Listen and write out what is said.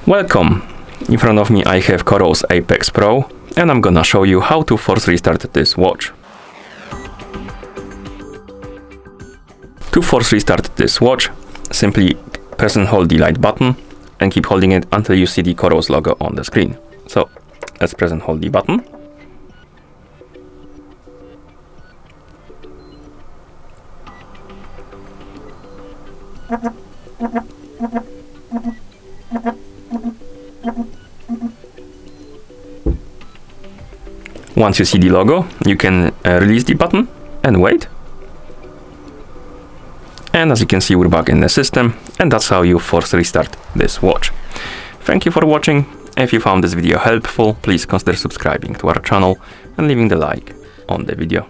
Welcome! In front of me I have Coros Apex Pro and I'm gonna show you how to force restart this watch. To force restart this watch, simply press and hold the light button and keep holding it until you see the Coros logo on the screen. So let's press and hold the button. Once you see the logo, you can release the button and wait. And as you can see, we're back in the system, and that's how you force restart this watch. Thank you for watching. If you found this video helpful, please consider subscribing to our channel and leaving the like on the video.